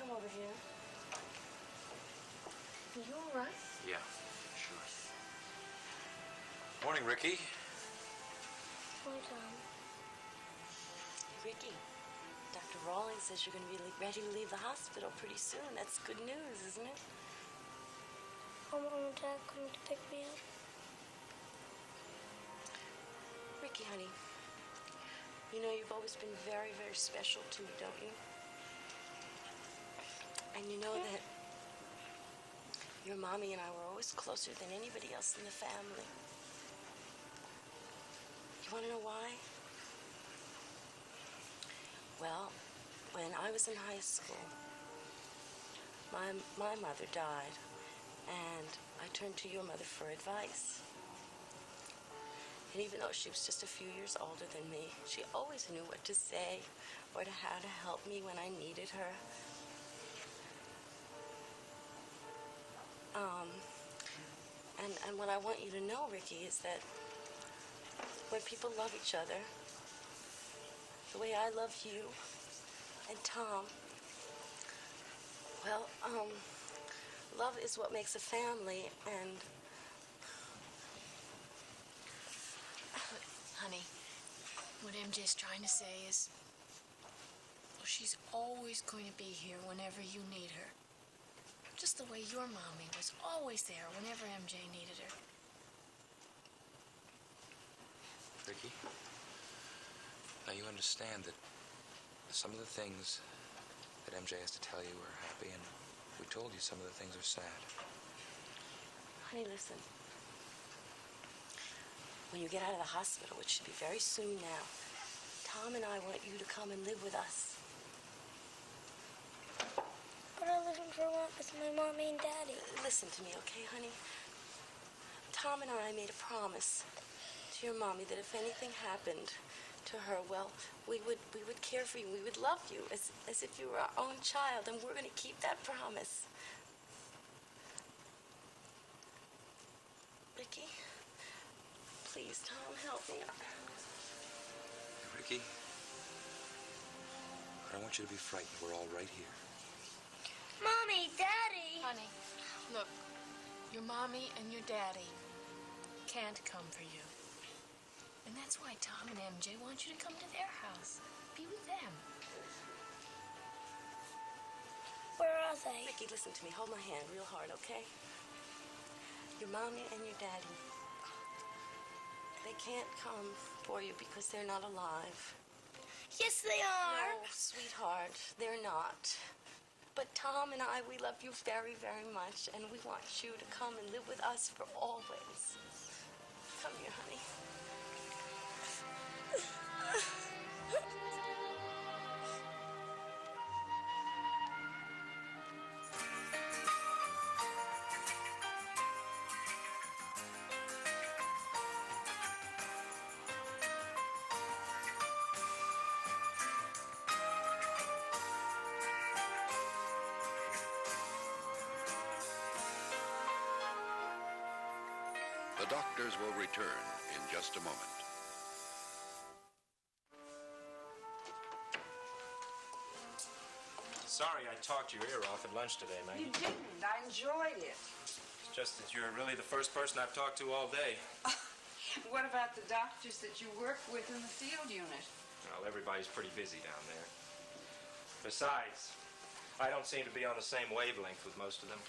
come over here. Are you all right? Yeah, sure. Morning, Ricky. Morning, Tom. Ricky, Dr. Rawlings says you're going to be ready to leave the hospital pretty soon. That's good news, isn't it? Are Mom and Dad coming to pick me up? Ricky, honey, you know you've always been very, very special to me, don't you? And you know that your mommy and I were always closer than anybody else in the family. You want to know why? Well, when I was in high school, my mother died, and I turned to your mother for advice. And even though she was just a few years older than me, she always knew what to say or how to help me when I needed her. And what I want you to know, Ricky, is that when people love each other, the way I love you and Tom, well, love is what makes a family, and... Honey, what MJ's trying to say is, well, she's always going to be here whenever you need her. Just the way your mommy was always there whenever MJ needed her. Ricky, now you understand that some of the things that MJ has to tell you are happy, and we told you some of the things are sad. Honey, listen. When you get out of the hospital, which should be very soon now, Tom and I want you to come and live with us. But I live in Vermont with my mommy and daddy. Listen to me, okay, honey? Tom and I made a promise to your mommy that if anything happened to her, well, we would care for you. We would love you as if you were our own child, and we're going to keep that promise. Ricky, please, Tom, help me. Ricky, I don't want you to be frightened. We're all right here. Mommy, Daddy! Honey, look, your mommy and your daddy can't come for you. And that's why Tom and MJ want you to come to their house. Be with them. Where are they? Ricky, listen to me. Hold my hand real hard, okay? Your mommy and your daddy, they can't come for you because they're not alive. Yes, they are. No, sweetheart, they're not. But Tom and I, we love you very, very much, and we want you to come and live with us for always. Come here, honey. The doctors will return in just a moment. Sorry I talked your ear off at lunch today, Maggie. You didn't. I enjoyed it. It's just that you're really the first person I've talked to all day. What about the doctors that you work with in the field unit? Well, everybody's pretty busy down there. Besides, I don't seem to be on the same wavelength with most of them.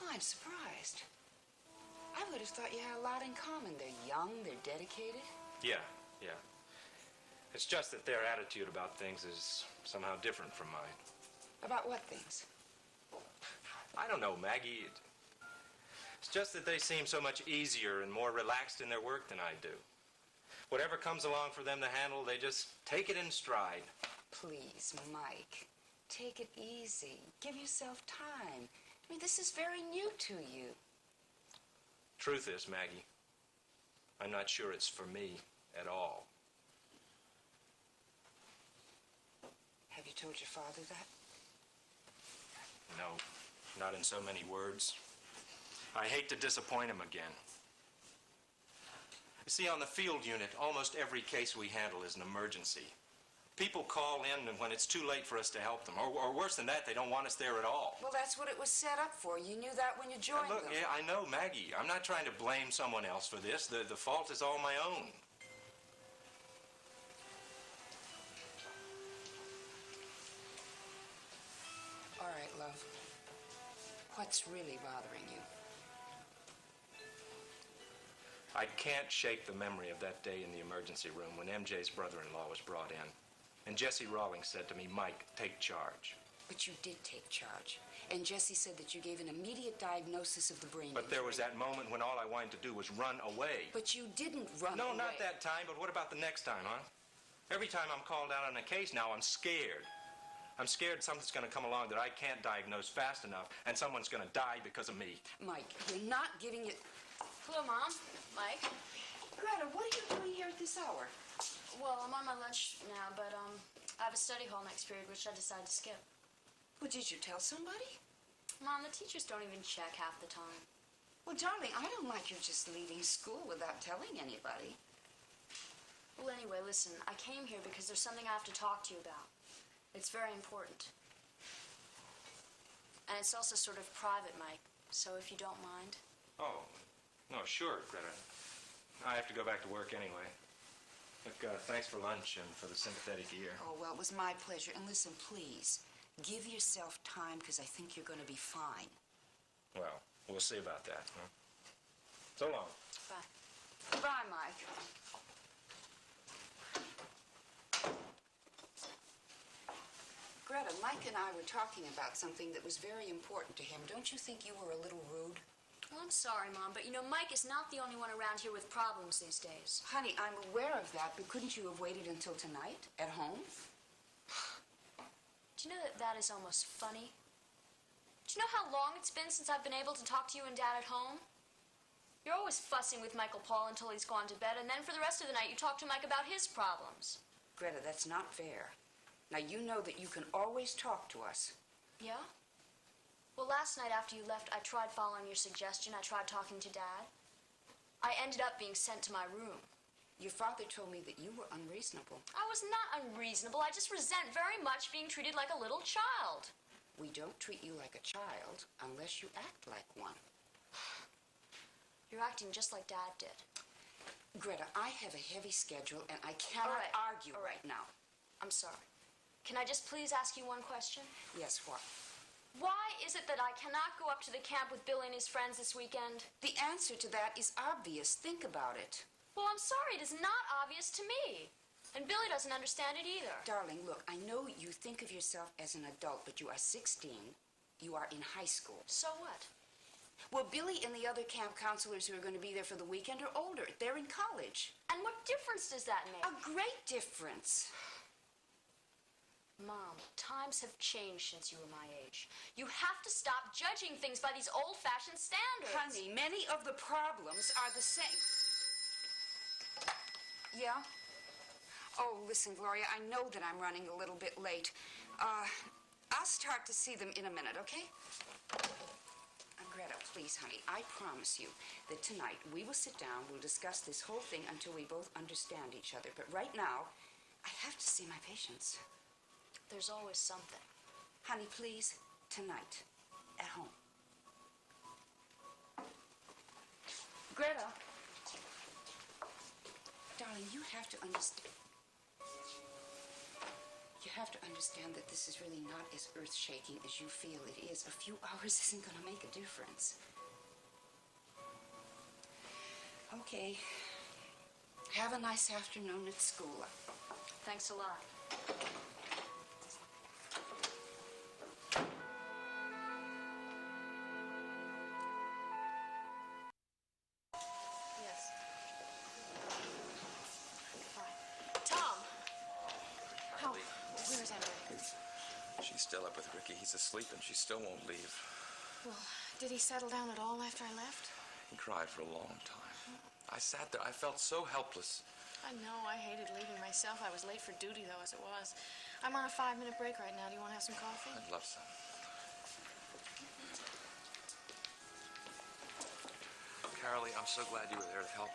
Oh, I'm surprised. I would have thought you had a lot in common. They're young, they're dedicated. Yeah. It's just that their attitude about things is somehow different from mine. About what things? I don't know, Maggie. It's just that they seem so much easier and more relaxed in their work than I do. Whatever comes along for them to handle, they just take it in stride. Please, Mike, take it easy. Give yourself time. I mean, this is very new to you. Truth is, Maggie, I'm not sure it's for me at all. Have you told your father that? No, not in so many words. I hate to disappoint him again. You see, on the field unit, almost every case we handle is an emergency. People call in when it's too late for us to help them. Or worse than that, they don't want us there at all. Well, that's what it was set up for. You knew that when you joined Look, them. yeah, I know, Maggie. I'm not trying to blame someone else for this. The fault is all my own. All right, love. What's really bothering you? I can't shake the memory of that day in the emergency room when MJ's brother-in-law was brought in. And Jesse Rawlings said to me, Mike, take charge. But you did take charge. And Jesse said that you gave an immediate diagnosis of the brain But there was injury. that moment when all I wanted to do was run away. But you didn't run No, away. not that time, but what about the next time, huh? Every time I'm called out on a case now, I'm scared. I'm scared something's going to come along that I can't diagnose fast enough, and someone's going to die because of me. Mike, you're not giving it... Hello, Mom. Mike. Greta, what are you doing here at this hour? Well, I'm on my lunch now, but I have a study hall next period, which I decided to skip. Well, did you tell somebody? Mom, the teachers don't even check half the time. Well, darling, I don't like you just leaving school without telling anybody. Well, anyway, listen, I came here because there's something I have to talk to you about. It's very important. And it's also sort of private, Mike, so if you don't mind. Oh, no, sure, Greta. I have to go back to work anyway. Look, thanks for lunch and for the sympathetic ear. Oh, well, it was my pleasure. And listen, please, give yourself time, because I think you're going to be fine. Well, we'll see about that, huh? So long. Bye. Goodbye, Mike. Greta, Mike and I were talking about something that was very important to him. Don't you think you were a little rude? Well, I'm sorry, Mom, but you know, Mike is not the only one around here with problems these days. Honey, I'm aware of that, but couldn't you have waited until tonight at home? Do you know that is almost funny? Do you know how long it's been since I've been able to talk to you and Dad at home? You're always fussing with Michael Paul until he's gone to bed, and then for the rest of the night you talk to Mike about his problems. Greta, that's not fair. Now, you know that you can always talk to us. Yeah? Well, last night after you left, I tried following your suggestion. I tried talking to Dad. I ended up being sent to my room. Your father told me that you were unreasonable. I was not unreasonable. I just resent very much being treated like a little child. We don't treat you like a child unless you act like one. You're acting just like Dad did. Greta, I have a heavy schedule and I cannot argue All right now. I'm sorry. Can I just please ask you one question? Yes, what? Why is it that I cannot go up to the camp with Billy and his friends this weekend? The answer to that is obvious. Think about it. Well, I'm sorry, it is not obvious to me. And Billy doesn't understand it either. Darling, look, I know you think of yourself as an adult, but you are 16. You are in high school. So what? Well, Billy and the other camp counselors who are going to be there for the weekend are older. They're in college. And what difference does that make? A great difference. Mom, times have changed since you were my age. You have to stop judging things by these old-fashioned standards. Honey, many of the problems are the same. Yeah? Oh, listen, Gloria, I know that I'm running a little bit late. I'll start to see them in a minute, okay? Greta, please, honey, I promise you that tonight we will sit down, we'll discuss this whole thing until we both understand each other. But right now, I have to see my patients. There's always something. Honey, please, tonight, at home. Greta. Darling, you have to understand. You have to understand that this is really not as earth-shaking as you feel it is. A few hours isn't going to make a difference. Okay. Have a nice afternoon at school. Thanks a lot. Yes. Fine. Tom! How? Where's Emily? She's still up with Ricky. He's asleep and she still won't leave. Well, did he settle down at all after I left? He cried for a long time. I sat there. I felt so helpless. I know. I hated leaving myself. I was late for duty, though, as it was. I'm on a 5-minute break right now. Do you want to have some coffee? I'd love some. Carolee, I'm so glad you were there to help.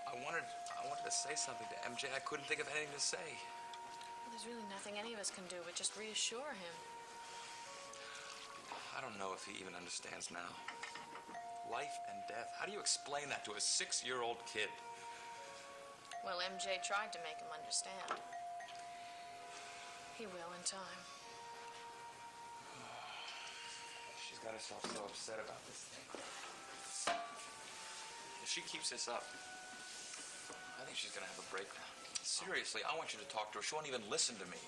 I wanted to say something to MJ. I couldn't think of anything to say. there's really nothing any of us can do but just reassure him. I don't know if he even understands now. Life and death. How do you explain that to a 6-year-old kid? Well, MJ tried to make him understand. He will in time. She's got herself so upset about this thing. If she keeps this up, I think she's gonna have a breakdown. Seriously, I want you to talk to her. She won't even listen to me.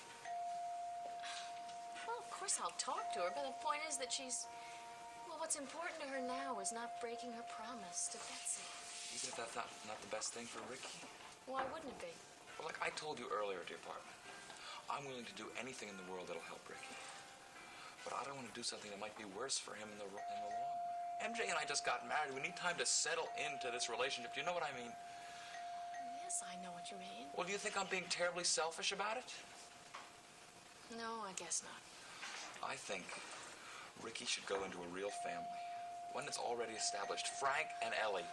Well, of course I'll talk to her, but the point is that well, what's important to her now is not breaking her promise to Betsy. Even if that's not the best thing for Ricky? Why wouldn't it be? Well, like I told you earlier at the apartment, I'm willing to do anything in the world that'll help Ricky. But I don't want to do something that might be worse for him in the long run. MJ and I just got married. We need time to settle into this relationship. Do you know what I mean? Yes, I know what you mean. Well, do you think I'm being terribly selfish about it? No, I guess not. I think Ricky should go into a real family. One that's already established. Frank and Ellie.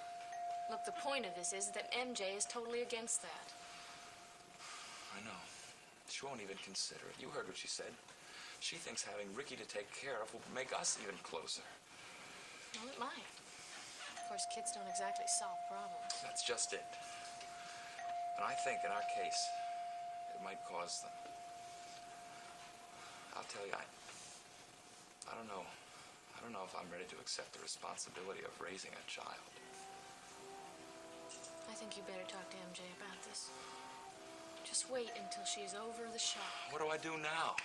Look, the point of this is that MJ is totally against that. I know. She won't even consider it. You heard what she said. She thinks having Ricky to take care of will make us even closer. Well, it might. Of course, kids don't exactly solve problems. That's just it. And I think in our case, it might cause them. I'll tell you, I don't know. I don't know if I'm ready to accept the responsibility of raising a child. I think you better talk to MJ about this. Just wait until she's over the shock. What do I do now?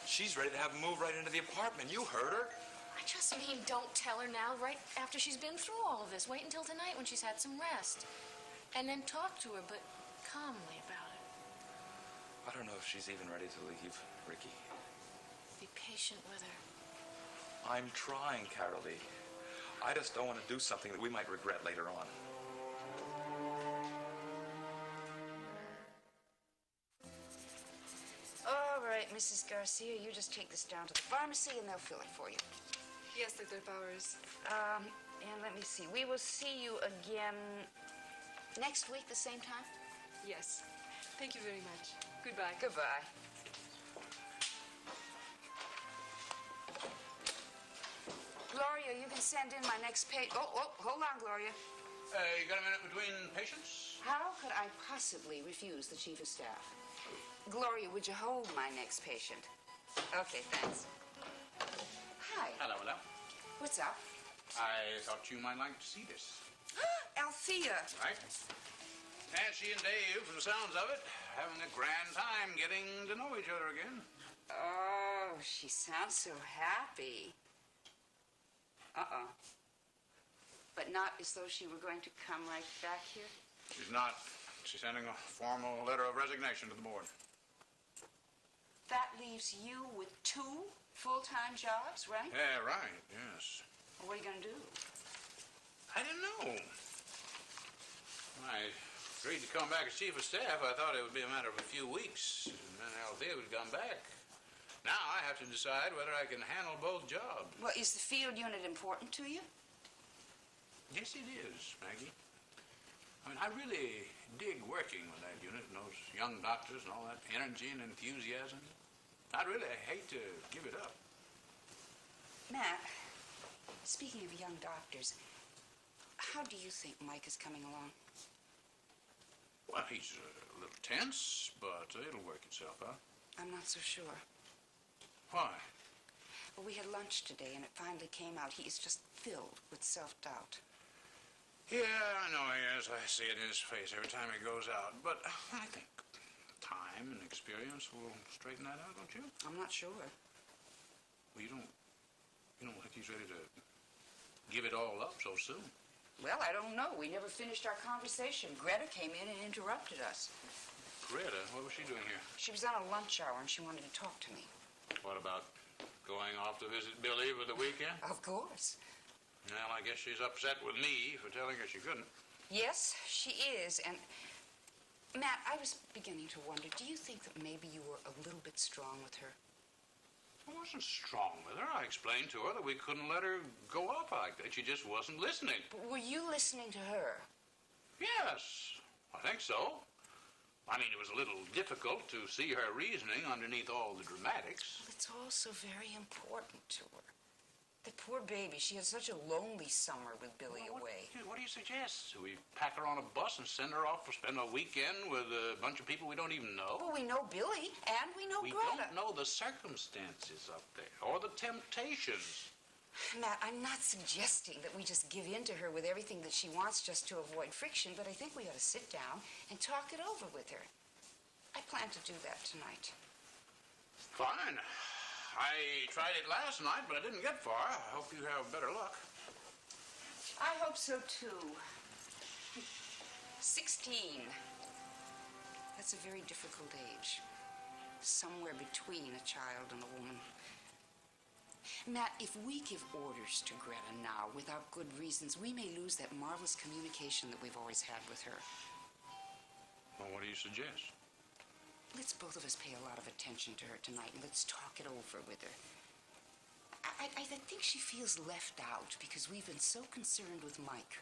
She's ready to have him move right into the apartment. You heard her. I just mean don't tell her now, right after she's been through all of this. Wait until tonight when she's had some rest. And then talk to her, but calmly about it. I don't know if she's even ready to leave Ricky. Be patient with her. I'm trying, Carolee. I just don't want to do something that we might regret later on. All right, Mrs. Garcia, you just take this down to the pharmacy and they'll fill it for you. Yes, Dr. Powers. And let me see. We will see you again next week, the same time? Yes. Thank you very much. Goodbye. Goodbye. Gloria, you can send in my next page. Oh, hold on, Gloria. You got a minute between patients? How could I possibly refuse the chief of staff? Gloria, would you hold my next patient? Okay, thanks. Hi. Hello, hello. What's up? I thought you might like to see this. Althea. Right? And she and Dave, from the sounds of it, having a grand time getting to know each other again. Oh, she sounds so happy. Uh-oh. But not as though she were going to come right back here? She's not. She's sending a formal letter of resignation to the board. That leaves you with 2 full-time jobs, right? Yeah, right, yes. Well, what are you going to do? I don't know. When I agreed to come back as chief of staff, I thought it would be a matter of a few weeks, and then Althea would come back. Now I have to decide whether I can handle both jobs. Well, is the field unit important to you? Yes, it is, Maggie. I mean, I really dig working with that unit and those young doctors and all that energy and enthusiasm. I'd really hate to give it up. Matt, speaking of young doctors, how do you think Mike is coming along? Well, he's a little tense, but it'll work itself out. I'm not so sure. Why? Well, we had lunch today, and it finally came out. He is just filled with self-doubt. Yeah, I know he is. I see it in his face every time he goes out. But I think time and experience will straighten that out, don't you? I'm not sure. Well, you don't think he's ready to give it all up so soon? Well, I don't know. We never finished our conversation. Greta came in and interrupted us. Greta? What was she doing here? She was on a lunch hour, and she wanted to talk to me. What about going off to visit Billy for the weekend? Of course. Well, I guess she's upset with me for telling her she couldn't. Yes, she is. And, Matt, I was beginning to wonder, do you think that maybe you were a little bit strong with her? I wasn't strong with her. I explained to her that we couldn't let her go off like that. She just wasn't listening. But were you listening to her? Yes, I think so. I mean, it was a little difficult to see her reasoning underneath all the dramatics. It's also very important to her. The poor baby, she had such a lonely summer with Billy away. What do you suggest? We pack her on a bus and send her off to spend a weekend with a bunch of people we don't even know? Well, we know Billy, and we know We Greta. don't know the circumstances up there, or the temptations. Matt, I'm not suggesting that we just give in to her with everything that she wants just to avoid friction, but I think we ought to sit down and talk it over with her. I plan to do that tonight. Fine. I tried it last night, but I didn't get far. I hope you have better luck. I hope so, too. 16. That's a very difficult age. Somewhere between a child and a woman. Matt, if we give orders to Greta now without good reasons, we may lose that marvelous communication that we've always had with her. Well, what do you suggest? Let's both of us pay a lot of attention to her tonight, and let's talk it over with her. I think she feels left out because we've been so concerned with Mike.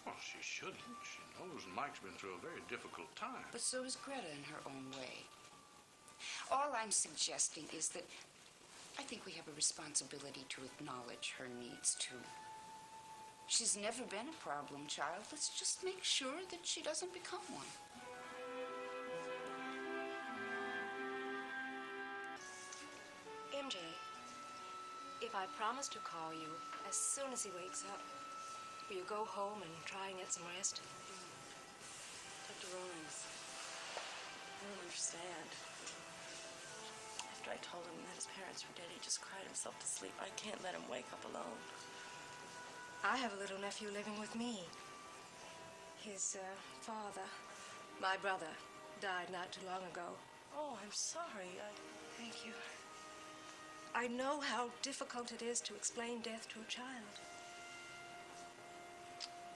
Well, she shouldn't. She knows Mike's been through a very difficult time. But so is Greta in her own way. All I'm suggesting is that I think we have a responsibility to acknowledge her needs, too. She's never been a problem child. Let's just make sure that she doesn't become one. MJ, if I promise to call you as soon as he wakes up, will you go home and try and get some rest? Dr. Rawlings, I don't understand. After I told him that his parents were dead, he just cried himself to sleep. I can't let him wake up alone. I have a little nephew living with me. His father, my brother, died not too long ago. Oh, I'm sorry. Thank you. I know how difficult it is to explain death to a child.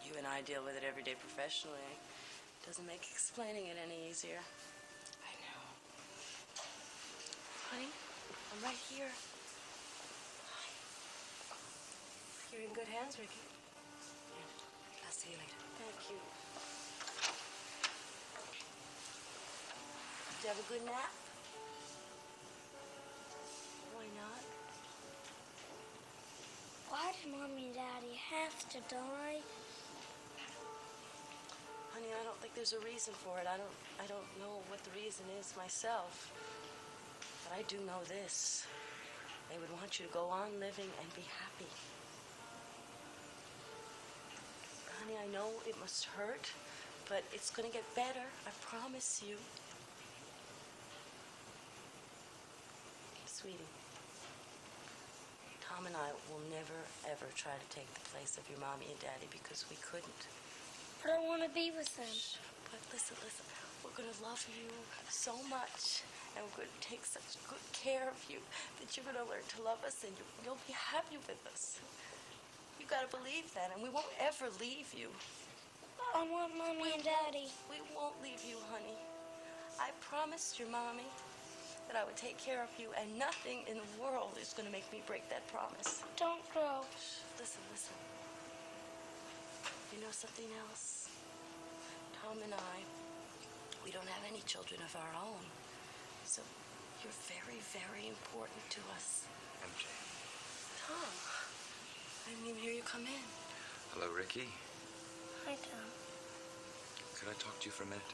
You and I deal with it every day professionally. Doesn't make explaining it any easier. I know. Honey, I'm right here. You're in good hands, Ricky. I'll see you later. Thank you. Did you have a good nap? Why not? Why did Mommy and Daddy have to die? Honey, I don't think there's a reason for it. I don't know what the reason is myself. But I do know this. They would want you to go on living and be happy. Honey, I know it must hurt, but it's gonna get better. I promise you. Sweetie, Tom and I will never, ever try to take the place of your mommy and daddy because we couldn't. But I want to be with them. But listen. We're going to love you so much, and we're going to take such good care of you that you're going to learn to love us, and you'll be happy with us. You got to believe that, and we won't ever leave you. I want Mommy and Daddy. We won't leave you, honey. I promised your mommy that I would take care of you, and nothing in the world is going to make me break that promise. Don't go. Listen. You know something else? Tom and I, we don't have any children of our own. So you're very, very important to us. MJ. Tom, I didn't even hear you come in. Hello, Ricky. Hi, Tom. Could I talk to you for a minute?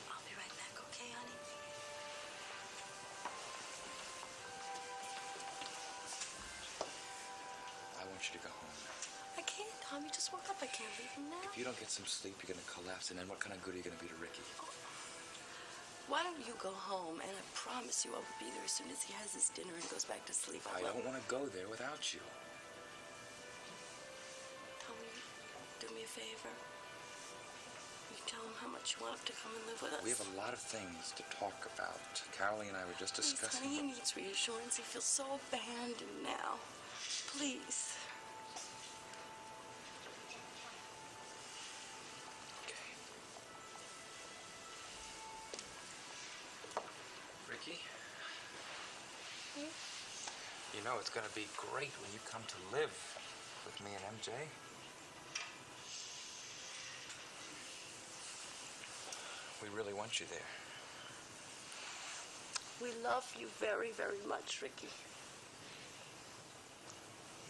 I'll be right back, okay, honey? I want you to go home. I can't, Tom. You just woke up. I can't leave him now. If you don't get some sleep, you're gonna collapse, and then what kind of good are you gonna be to Ricky? Why don't you go home, and I promise you I will be there as soon as he has his dinner and goes back to sleep. I don't want to go there without you. Tom, will you do me a favor? Will you tell him how much you want him to come and live with us? We have a lot of things to talk about. Carolee and I were just Please, discussing. honey, he needs reassurance. He feels so abandoned now. Please. Ricky? You know, it's going to be great when you come to live with me and MJ. really want you there. We love you very, very much, Ricky.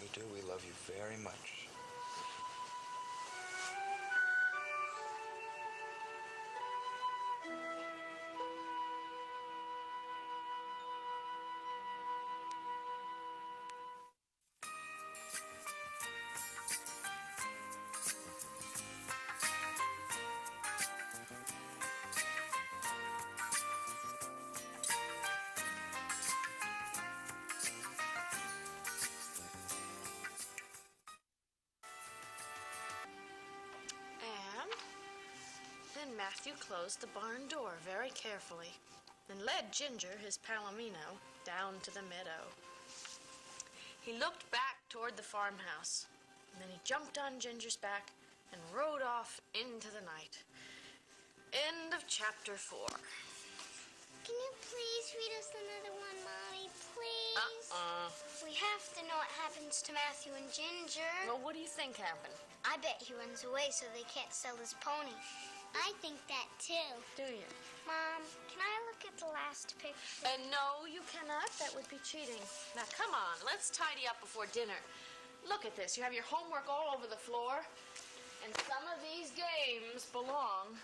We do. We love you very much. Then Matthew closed the barn door very carefully and led Ginger, his palomino, down to the meadow. He looked back toward the farmhouse, and then he jumped on Ginger's back and rode off into the night. End of chapter 4. Can you please read us another one, Mommy? Please? We have to know what happens to Matthew and Ginger. Well, what do you think happened? I bet he runs away so they can't sell his pony. I think that too. Do you? Mom, can I look at the last picture? No, you cannot. That would be cheating. Now, come on. Let's tidy up before dinner. Look at this. You have your homework all over the floor. And some of these games belong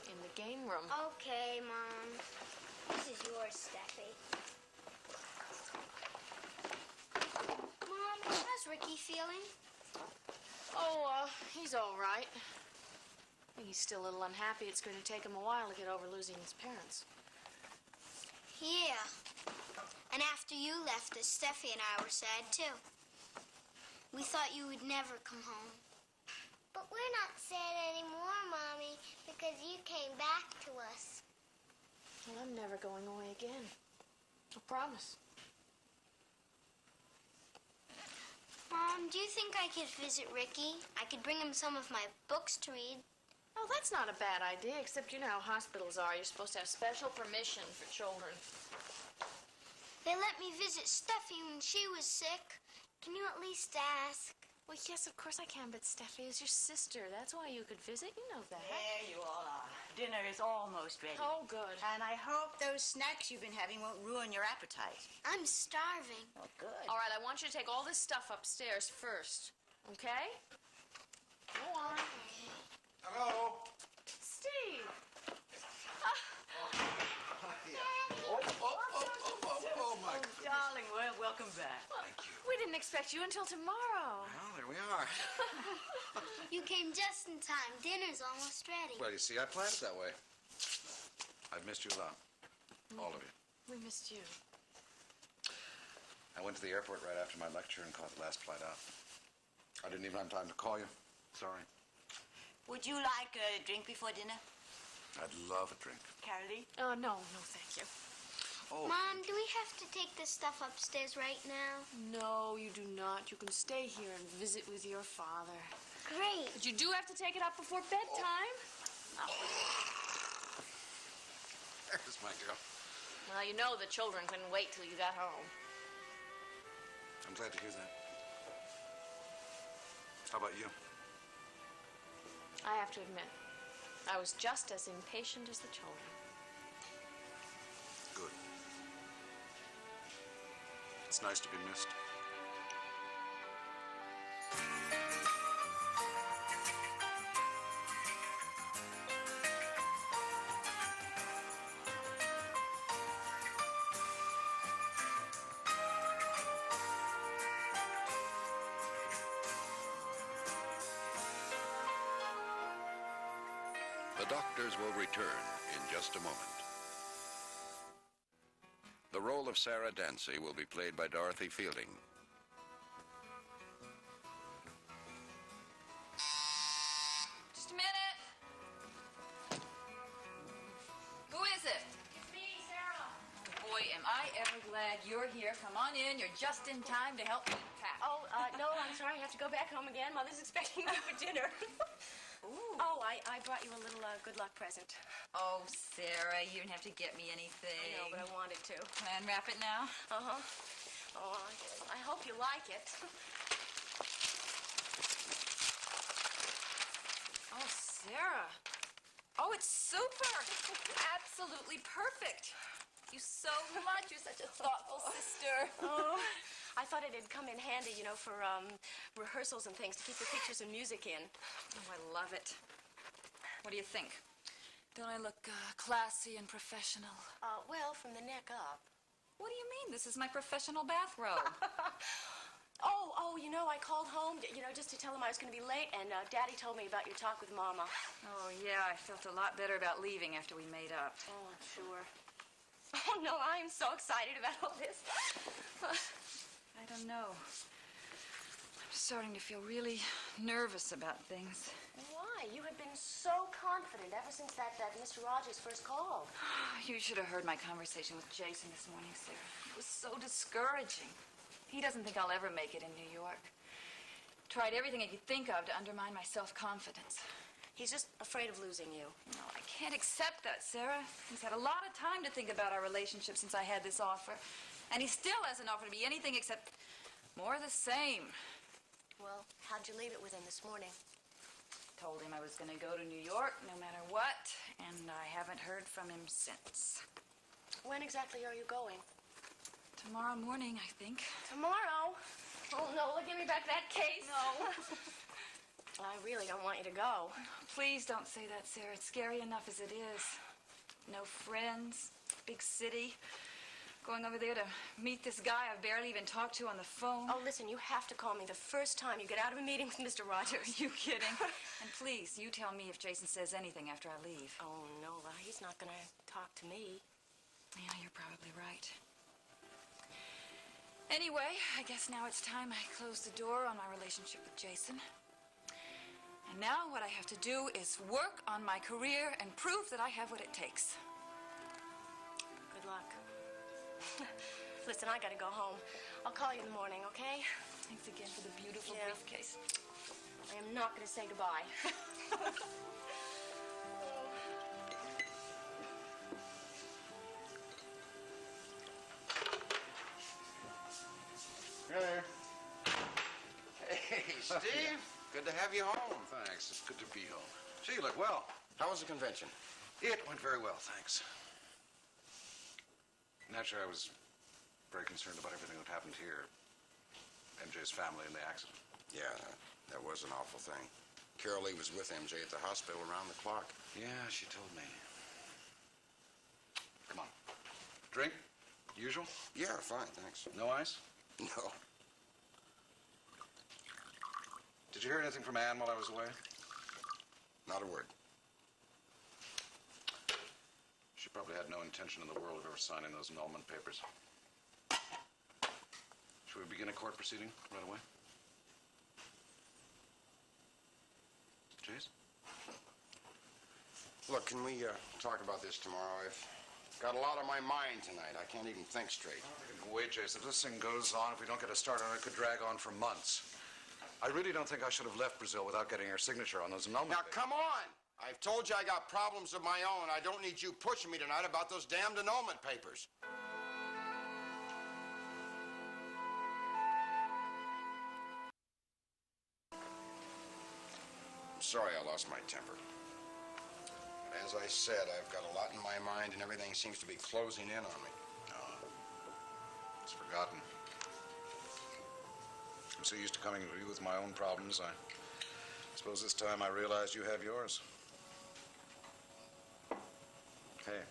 in the game room. Okay, Mom. This is yours, Steffi. Mom, how's Ricky feeling? Oh, he's all right. He's still a little unhappy. It's going to take him a while to get over losing his parents. Yeah. And after you left us, Steffi and I were sad, too. We thought you would never come home. But we're not sad anymore, Mommy, because you came back to us. Well, I'm never going away again. I promise. Mom, do you think I could visit Ricky? I could bring him some of my books to read. Oh, that's not a bad idea, except you know how hospitals are. You're supposed to have special permission for children. They let me visit Steffi when she was sick. Can you at least ask? Well, yes, of course I can, but Steffi is your sister. That's why you could visit. You know that. There you all are. Dinner is almost ready. Oh, good. And I hope those snacks you've been having won't ruin your appetite. I'm starving. Oh, good. All right, I want you to take all this stuff upstairs first, okay? Go on. Hello. Steve! Oh, my Oh, darling, well, welcome back. Thank you. We didn't expect you until tomorrow. Well, there we are. You came just in time. Dinner's almost ready. Well, you see, I planned it that way. I've missed you a lot. All of you. We missed you. I went to the airport right after my lecture and caught the last flight out. I didn't even have time to call you. Sorry. Would you like a drink before dinner, I'd love a drink. Carolee? Oh, no, thank you. Oh. Mom, do we have to take this stuff upstairs right now? No, you do not. You can stay here and visit with your father. Great. But you do have to take it up before bedtime. Oh. There's my girl. Well, you know the children couldn't wait till you got home. I'm glad to hear that. How about you? I have to admit, I was just as impatient as the children. Good. It's nice to be missed. The doctors will return in just a moment. The role of Sarah Dancy will be played by Dorothy Fielding. Just a minute. Who is it? It's me, Sarah. Boy, am I ever glad you're here. Come on in. You're just in time to help me pack. Oh, no, I'm sorry. I have to go back home again. Mother's expecting me for dinner. Ooh. Oh, I brought you a little good luck present. Oh, Sarah, you didn't have to get me anything. I know, but I wanted to. Unwrap it now. Uh-huh. Oh, I hope you like it. Oh, Sarah. Oh, it's super! Absolutely perfect. You so much. You're such a thoughtful sister. Oh, I thought it'd come in handy, you know, for rehearsals and things to keep the pictures and music in. Oh, I love it. What do you think? Don't I look classy and professional? Well, from the neck up. What do you mean? This is my professional bathrobe. Oh, you know, I called home, you know, just to tell him I was going to be late, and Daddy told me about your talk with Mama. Oh, yeah, I felt a lot better about leaving after we made up. Oh, I'm sure. Oh, no, I am so excited about all this. I don't know. I'm starting to feel really nervous about things. Why? You have been so confident ever since that Mr. Rogers first called. You should have heard my conversation with Jason this morning, Sarah. It was so discouraging. He doesn't think I'll ever make it in New York. Tried everything he could think of to undermine my self-confidence. He's just afraid of losing you. No, I can't accept that, Sarah. He's had a lot of time to think about our relationship since I had this offer. And he still hasn't offered me anything except more of the same. Well, how'd you leave it with him this morning? Told him I was going to go to New York no matter what, and I haven't heard from him since. When exactly are you going? Tomorrow morning, I think. Tomorrow? Oh, no, give me back that case. No. I really don't want you to go. Please don't say that, Sarah. It's scary enough as it is. No friends, big city. Going over there to meet this guy I've barely even talked to on the phone. Oh, listen, you have to call me the first time you get out of a meeting with Mr. Rogers. Are you kidding? And please, you tell me if Jason says anything after I leave. Oh, no, he's not going to talk to me. Yeah, you're probably right. Anyway, I guess now it's time I close the door on my relationship with Jason. And now what I have to do is work on my career and prove that I have what it takes. Good luck. Listen, I gotta go home. I'll call you in the morning, okay? Thanks again for the beautiful briefcase. I am not gonna say goodbye. Hey. Hey, Steve. Good to have you home. Thanks. It's good to be home. Gee, you look well. How was the convention? It went very well, thanks. Naturally, I was very concerned about everything that happened here. MJ's family and the accident. Yeah, that was an awful thing. Carol Lee was with MJ at the hospital around the clock. Yeah, she told me. Come on. Drink? Usual? Yeah, fine, thanks. No ice? No. Did you hear anything from Anne while I was away? Not a word. She probably had no intention in the world of ever signing those annulment papers. Should we begin a court proceeding right away? Jace? Look, can we talk about this tomorrow? I've got a lot on my mind tonight. I can't even think straight. Wait, Jace. If this thing goes on, if we don't get a start on it, it could drag on for months. I really don't think I should have left Brazil without getting her signature on those annulment papers. Now, come on! I've told you I got problems of my own. I don't need you pushing me tonight about those damned annulment papers. I'm sorry I lost my temper. As I said, I've got a lot in my mind and everything seems to be closing in on me. It's forgotten. I'm so used to coming to you with my own problems, I suppose this time I realized you have yours. Hey.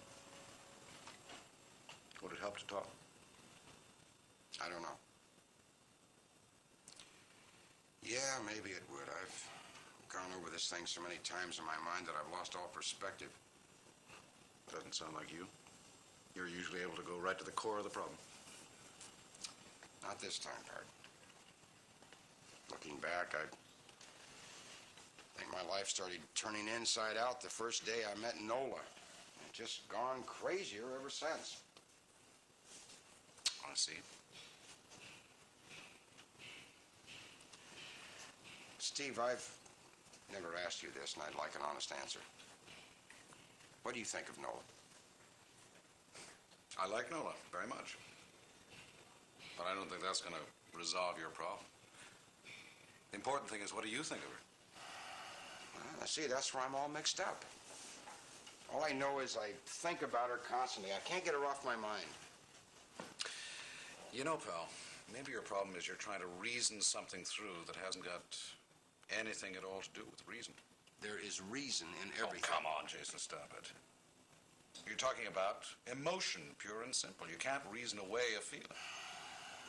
Would it help to talk? I don't know. Yeah, maybe it would. I've gone over this thing so many times in my mind that I've lost all perspective. Doesn't sound like you. You're usually able to go right to the core of the problem. Not this time, Bart. Looking back, I think my life started turning inside out the first day I met Nola. I've just gone crazier ever since. I see. Steve, I've never asked you this, and I'd like an honest answer. What do you think of Nola? I like Nola very much. But I don't think that's going to resolve your problem. The important thing is, what do you think of her? Well, see, that's where I'm all mixed up. All I know is I think about her constantly. I can't get her off my mind. You know, pal, maybe your problem is you're trying to reason something through that hasn't got anything at all to do with reason. There is reason in everything. Oh, come on, Jason, stop it. You're talking about emotion, pure and simple. You can't reason away a feeling.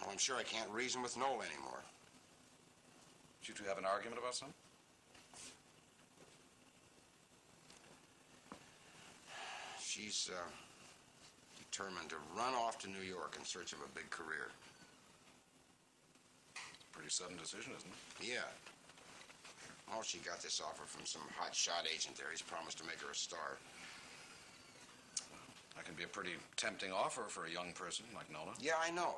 Well, I'm sure I can't reason with Nola anymore. You two have an argument about something? She's determined to run off to New York in search of a big career. Pretty sudden decision, isn't it? Yeah. Oh, she got this offer from some hotshot agent there. He's promised to make her a star. That can be a pretty tempting offer for a young person like Nola. Yeah, I know.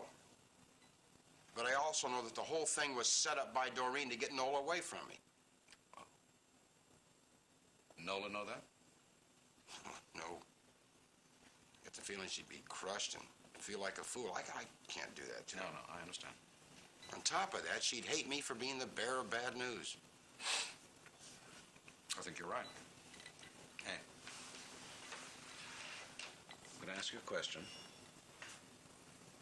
But I also know that the whole thing was set up by Doreen to get Nola away from me. Nola know that? No. Get the feeling she'd be crushed and feel like a fool. I can't do that to her. No, I understand. On top of that, she'd hate me for being the bearer of bad news. I think you're right. Hey. I'm going to ask you a question.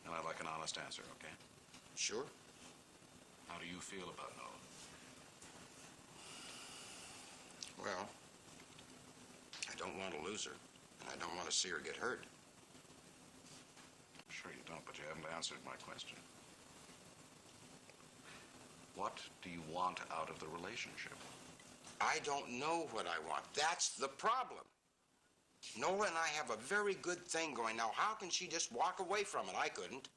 And I'd like an honest answer, okay? Sure. How do you feel about Nola? Well, I don't want to lose her, and I don't want to see her get hurt. Sure you don't, but you haven't answered my question. What do you want out of the relationship? I don't know what I want. That's the problem. Nola and I have a very good thing going now. How can she just walk away from it? I couldn't.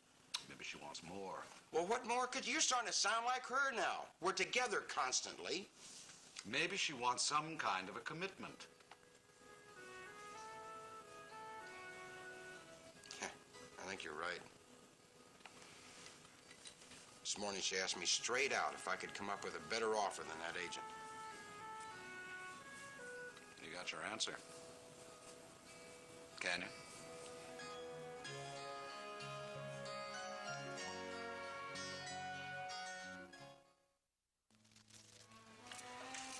Maybe she wants more. Well, what more could you? You're starting to sound like her now. We're together constantly. Maybe she wants some kind of a commitment. I think you're right. This morning she asked me straight out if I could come up with a better offer than that agent. You got your answer. Can you?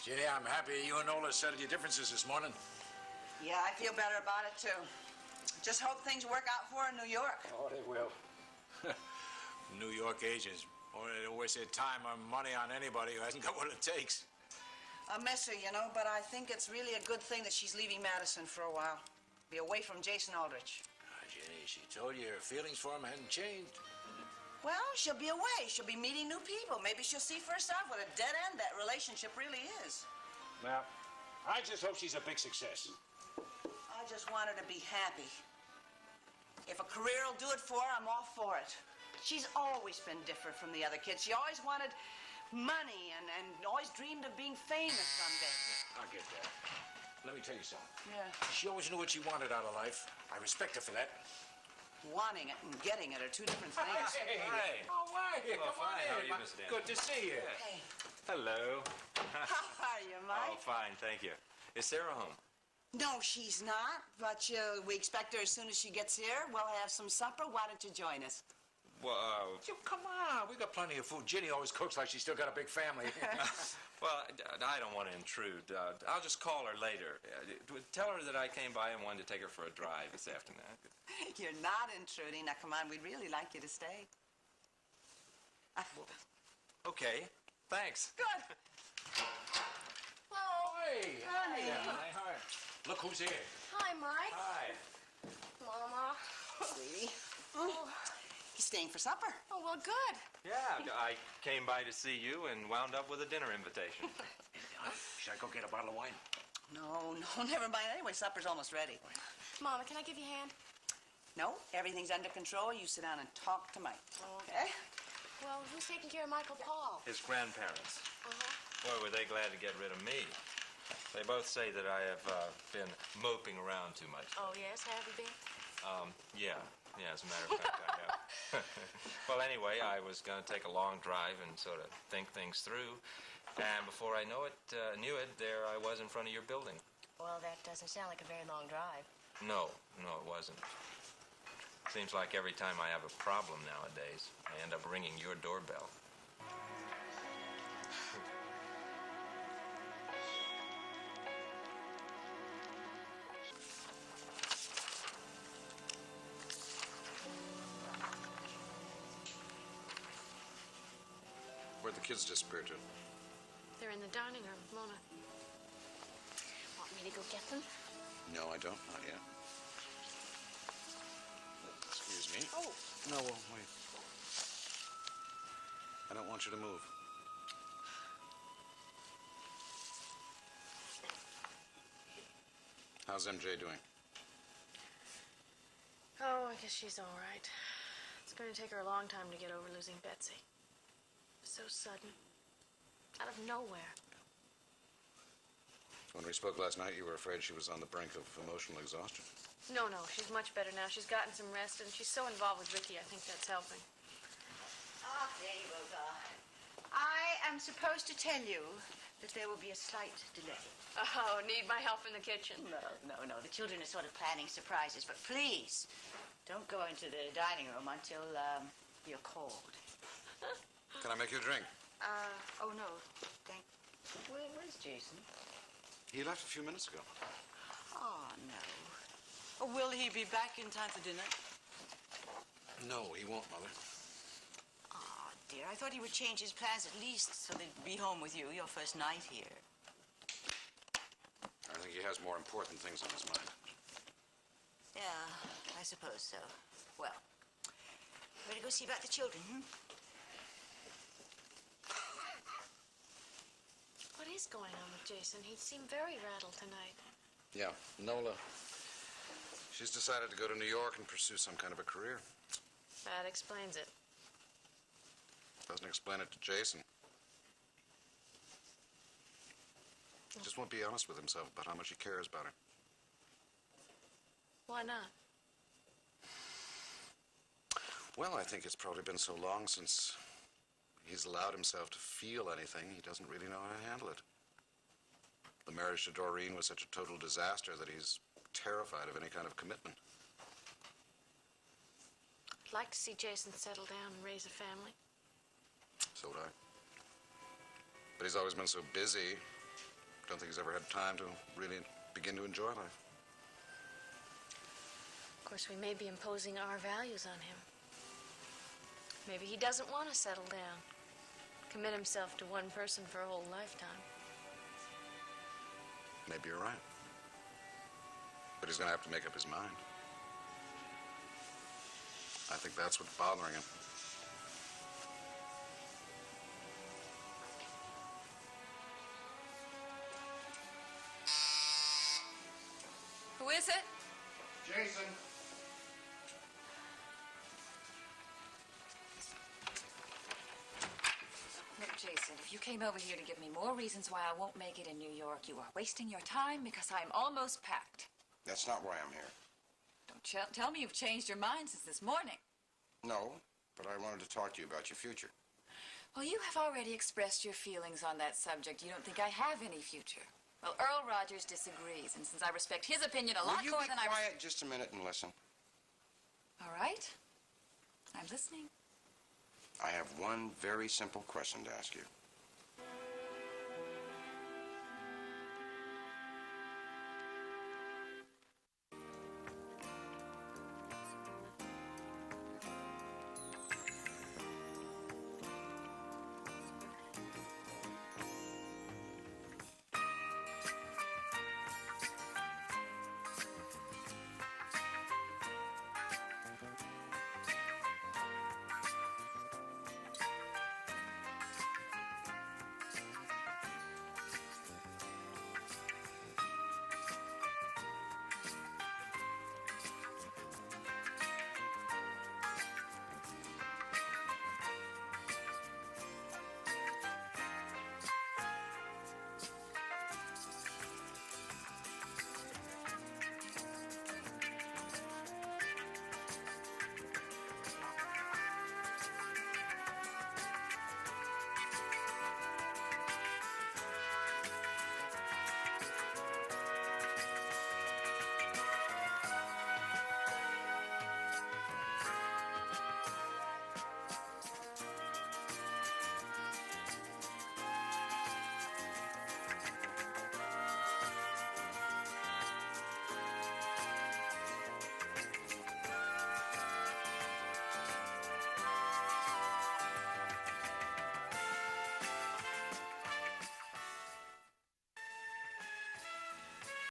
Jenny, I'm happy you and Nola settled your differences this morning. Yeah, I feel better about it, too. Just hope things work out for her in New York. Oh, they will. New York agents. Boy, they always say time or money on anybody who hasn't got what it takes. I'll miss her, you know, but I think it's really a good thing that she's leaving Madison for a while. Be away from Jason Aldrich. Jenny, she told you her feelings for him hadn't changed. Well, she'll be away. She'll be meeting new people. Maybe she'll see for herself what a dead end that relationship really is. Well, I just hope she's a big success. I just want her to be happy. If a career will do it for her, I'm all for it. She's always been different from the other kids. She always wanted money and always dreamed of being famous someday. I'll get that. Let me tell you something. Yeah. She always knew what she wanted out of life. I respect her for that. Wanting it and getting it are two different things. Hey! Hi. Oh, why? Well, Come fine. on How in. are you, Miss Dent? Good to see you. Hey, Hello. how are you, Mike? Oh, fine, thank you. Is Sarah home? No, she's not, but we expect her as soon as she gets here. We'll have some supper. Why don't you join us? Well, Come on, we got plenty of food. Ginny always cooks like she's still got a big family. well, I don't want to intrude. I'll just call her later. Tell her that I came by and wanted to take her for a drive this afternoon. You're not intruding. Now, come on, we'd really like you to stay. Okay, thanks. Good. Oh, hey. Honey. Hi. Look who's here. Hi, Mike. Hi. Mama. Sweetie. He's staying for supper. Oh, well, good. Yeah, I came by to see you and wound up with a dinner invitation. Should I go get a bottle of wine? No, never mind. Anyway, supper's almost ready. Mama, can I give you a hand? No, everything's under control. You sit down and talk to Mike. Okay? Well, who's taking care of Michael Paul? His grandparents. Uh-huh. Boy, were they glad to get rid of me. They both say that I have been moping around too much. Oh, yes? Have you been? Yeah, as a matter of fact, I have. Well, anyway, I was going to take a long drive and sort of think things through. And before I knew it, there I was in front of your building. Well, that doesn't sound like a very long drive. No, it wasn't. Seems like every time I have a problem nowadays, I end up ringing your doorbell. kids disappear to? They're in the dining room, Mona. Want me to go get them? No, I don't. Not yet. Excuse me. Oh. No, well, wait. I don't want you to move. How's MJ doing? Oh, I guess she's all right. It's going to take her a long time to get over losing Betsy. So sudden. Out of nowhere. When we spoke last night, you were afraid she was on the brink of emotional exhaustion. No, she's much better now. She's gotten some rest, and she's so involved with Ricky, I think that's helping. Ah, there you both are. I am supposed to tell you that there will be a slight delay. Oh, need my help in the kitchen? No. The children are sort of planning surprises, but please, don't go into the dining room until you're called. Can I make you a drink? Oh, no. Thank... Where's Jason? He left a few minutes ago. Oh, no. Will he be back in time for dinner? No, he won't, Mother. Oh, dear. I thought he would change his plans at least so they'd be home with you your first night here. I think he has more important things on his mind. Yeah, I suppose so. Well, ready to go see about the children, What is going on with Jason? He seemed very rattled tonight. Yeah, Nola. She's decided to go to New York and pursue some kind of a career. That explains it. Doesn't explain it to Jason. He just won't be honest with himself about how much he cares about her. Why not? Well, I think it's probably been so long since he's allowed himself to feel anything, he doesn't really know how to handle it. The marriage to Doreen was such a total disaster that he's terrified of any kind of commitment. I'd like to see Jason settle down and raise a family. So would I. But he's always been so busy, don't think he's ever had time to really begin to enjoy life. Of course, we may be imposing our values on him. Maybe he doesn't want to settle down, commit himself to one person for a whole lifetime. Maybe you're right. But he's going to have to make up his mind. I think that's what's bothering him. Who is it? Jason. Look, Jason, if you came over here to give me more reasons why I won't make it in New York, you are wasting your time because I'm almost packed. That's not why I'm here. Don't tell me you've changed your mind since this morning. No, but I wanted to talk to you about your future. Well, you have already expressed your feelings on that subject. You don't think I have any future. Well, Earl Rogers disagrees, and since I respect his opinion a lot more than I... Will you be quiet just a minute and listen? All right. I'm listening. I have one very simple question to ask you.